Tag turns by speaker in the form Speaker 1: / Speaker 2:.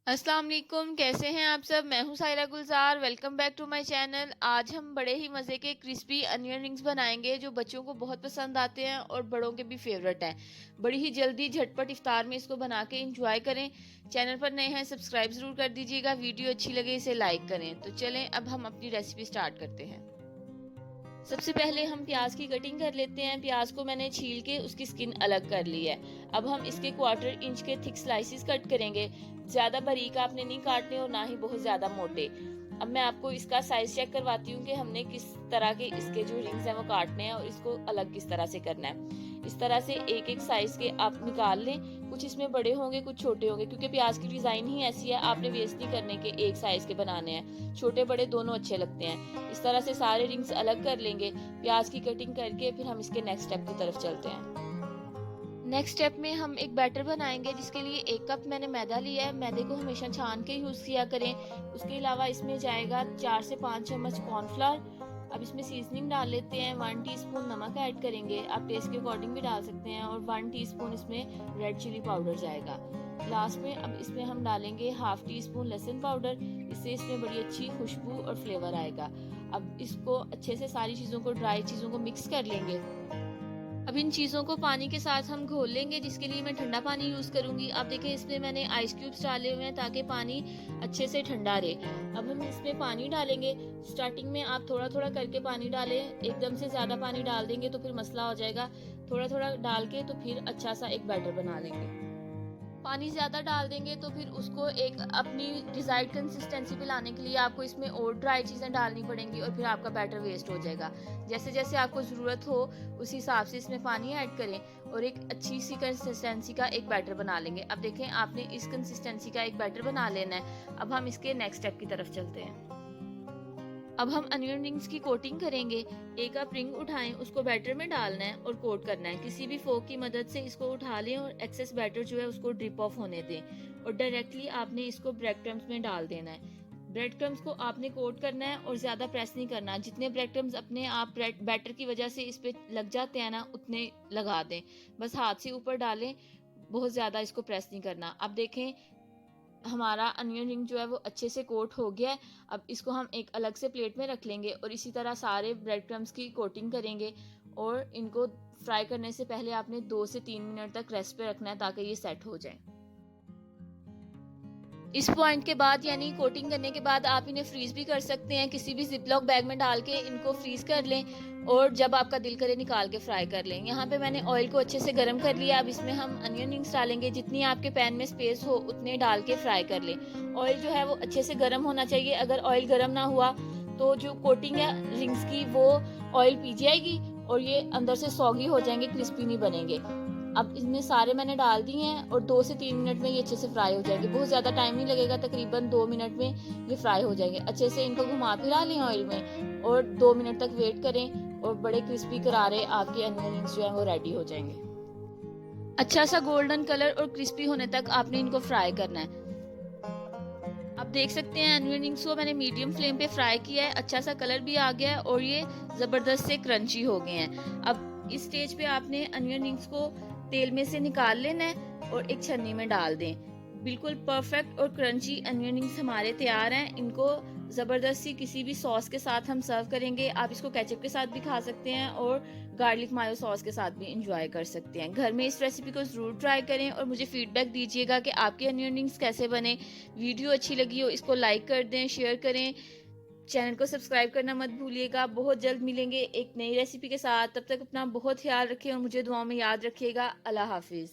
Speaker 1: अस्सलाम वालेकुम, कैसे हैं आप सब। मैं हूं Saira Gulzar. Welcome back to my channel. आज हम बड़े ही मज़े के क्रिस्पी अनियन रिंग्स बनाएंगे जो बच्चों को बहुत पसंद आते हैं और बड़ों के भी फेवरेट हैं। बड़ी ही जल्दी झटपट इफ्तार में इसको बना के इंजॉय करें। चैनल पर नए हैं सब्सक्राइब ज़रूर कर दीजिएगा। वीडियो अच्छी लगे इसे लाइक करें। तो चलें अब हम अपनी रेसिपी स्टार्ट करते हैं। सबसे पहले हम प्याज की कटिंग कर लेते हैं। प्याज को मैंने छील के उसकी स्किन अलग कर ली है। अब हम इसके 1/4 इंच के थिक स्लाइसिस कट करेंगे। ज्यादा बारीक आपने नहीं काटने और ना ही बहुत ज्यादा मोटे। अब मैं आपको इसका साइज चेक करवाती हूँ कि हमने किस तरह के इसके जो रिंग्स हैं वो काटने हैं और इसको अलग किस तरह से करना है। इस तरह से एक एक साइज के आप निकाल लें। कुछ इसमें बड़े होंगे कुछ छोटे होंगे, क्योंकि प्याज की डिजाइन ही ऐसी है, आपने वेस्ट नहीं करने के, एक साइज के बनाने हैं। छोटे बड़े दोनों अच्छे लगते हैं। इस तरह से सारे रिंग्स अलग कर लेंगे प्याज की कटिंग करके। फिर हम इसके नेक्स्ट स्टेप की तरफ चलते हैं। नेक्स्ट स्टेप में हम एक बैटर बनाएंगे, जिसके लिए 1 कप मैंने मैदा लिया है। मैदे को हमेशा छान के यूज किया करें। उसके अलावा इसमें जाएगा 4 से 5 चम्मच कॉर्नफ्लावर। अब इसमें सीजनिंग डाल लेते हैं। 1 टीस्पून नमक ऐड करेंगे, आप टेस्ट के अकॉर्डिंग भी डाल सकते हैं, और 1 टीस्पून इसमें रेड चिली पाउडर जाएगा। लास्ट में अब इसमें हम डालेंगे हाफ टी स्पून लहसुन पाउडर। इससे इसमें बड़ी अच्छी खुशबू और फ्लेवर आएगा। अब इसको अच्छे से सारी चीज़ों को, ड्राई चीज़ों को मिक्स कर लेंगे। अब इन चीज़ों को पानी के साथ हम घोल लेंगे, जिसके लिए मैं ठंडा पानी यूज़ करूंगी। अब देखें इसमें मैंने आइस क्यूब्स डाले हुए हैं ताकि पानी अच्छे से ठंडा रहे। अब हम इसमें पानी डालेंगे। स्टार्टिंग में आप थोड़ा थोड़ा करके पानी डालें, एकदम से ज़्यादा पानी डाल देंगे तो फिर मसला हो जाएगा। थोड़ा थोड़ा डाल के तो फिर अच्छा सा एक बैटर बना लेंगे। पानी ज़्यादा डाल देंगे तो फिर उसको एक अपनी डिज़ायर्ड कंसिस्टेंसी पे लाने के लिए आपको इसमें और ड्राई चीज़ें डालनी पड़ेंगी और फिर आपका बैटर वेस्ट हो जाएगा। जैसे जैसे आपको ज़रूरत हो उस हिसाब से इसमें पानी ऐड करें और एक अच्छी सी कंसिस्टेंसी का एक बैटर बना लेंगे। अब देखें आपने इस कंसिस्टेंसी का एक बैटर बना लेना है। अब हम इसके नेक्स्ट स्टेप की तरफ चलते हैं। अब हम अनियन रिंग्स की कोटिंग करेंगे। एक आप रिंग उठाएं, उसको बैटर में डालना है और कोट करना है। किसी भी फोक की मदद से इसको उठा लें और एक्सेस बैटर जो है उसको ड्रिप ऑफ होने दें, और डायरेक्टली आपने इसको ब्रेड क्रम्स में डाल देना है। ब्रेड क्रम्स को आपने कोट करना है और ज्यादा प्रेस नहीं करना। जितने ब्रेड क्रम्स अपने आप ब्रेड बैटर की वजह से इस पे लग जाते हैं ना, उतने लगा दें। बस हाथ से ऊपर डालें, बहुत ज्यादा इसको प्रेस नहीं करना। अब देखें हमारा अनियन रिंग जो है वो अच्छे से कोट हो गया है। अब इसको हम एक अलग से प्लेट में रख लेंगे और इसी तरह सारे ब्रेड क्रम्स की कोटिंग करेंगे। और इनको फ्राई करने से पहले आपने 2 से 3 मिनट तक रेस्ट पे रखना है ताकि ये सेट हो जाए। इस पॉइंट के बाद यानी कोटिंग करने के बाद आप इन्हें फ्रीज भी कर सकते हैं। किसी भी जिपलॉक बैग में डाल के इनको फ्रीज कर लें और जब आपका दिल करे निकाल के फ्राई कर लें। यहाँ पे मैंने ऑयल को अच्छे से गर्म कर लिया। अब इसमें हम अनियन रिंग्स डालेंगे। जितनी आपके पैन में स्पेस हो उतने डाल के फ्राई कर लें। ऑयल जो है वो अच्छे से गर्म होना चाहिए। अगर ऑयल गर्म ना हुआ तो जो कोटिंग है रिंग्स की वो ऑयल पी जाएगी और ये अंदर से सॉगी हो जाएंगे, क्रिस्पी नहीं बनेंगे। अब इसमें सारे मैंने डाल दिए हैं और 2 से 3 मिनट में ये अच्छे से फ्राई हो जाएंगे। बहुत ज़्यादा टाइम नहीं लगेगा, तकरीबन 2 मिनट में ये फ्राई हो जाएंगे। अच्छे से इनको घुमा फिरा लें ऑयल में और 2 मिनट तक वेट करें और बड़े क्रिस्पी करारे आपके अनियन रिंग्स जो है वो रेडी हो जाएंगे। अच्छा सा गोल्डन कलर और क्रिस्पी होने तक आपने इनको फ्राई करना है। आप देख सकते हैं अनियन रिंग्स को मैंने मीडियम फ्लेम पे फ्राई किया है। अच्छा सा कलर भी आ गया है और ये ज़बरदस्त से क्रंची हो गए हैं। अब इस स्टेज पे आपने अनियन रिंग्स को तेल में से निकाल लेना है और एक छन्नी में डाल दें। बिल्कुल परफेक्ट और क्रंची अनियन रिंग्स हमारे तैयार हैं। इनको ज़बरदस्त सी किसी भी सॉस के साथ हम सर्व करेंगे। आप इसको केचप के साथ भी खा सकते हैं और गार्लिक मायो सॉस के साथ भी इंजॉय कर सकते हैं। घर में इस रेसिपी को ज़रूर ट्राई करें और मुझे फीडबैक दीजिएगा कि आपके अनियन रिंग्स कैसे बने। वीडियो अच्छी लगी हो इसको लाइक कर दें, शेयर करें, चैनल को सब्सक्राइब करना मत भूलिएगा। बहुत जल्द मिलेंगे एक नई रेसिपी के साथ। तब तक अपना बहुत ख्याल रखें और मुझे दुआओं में याद रखिएगा। अल्लाह हाफिज़।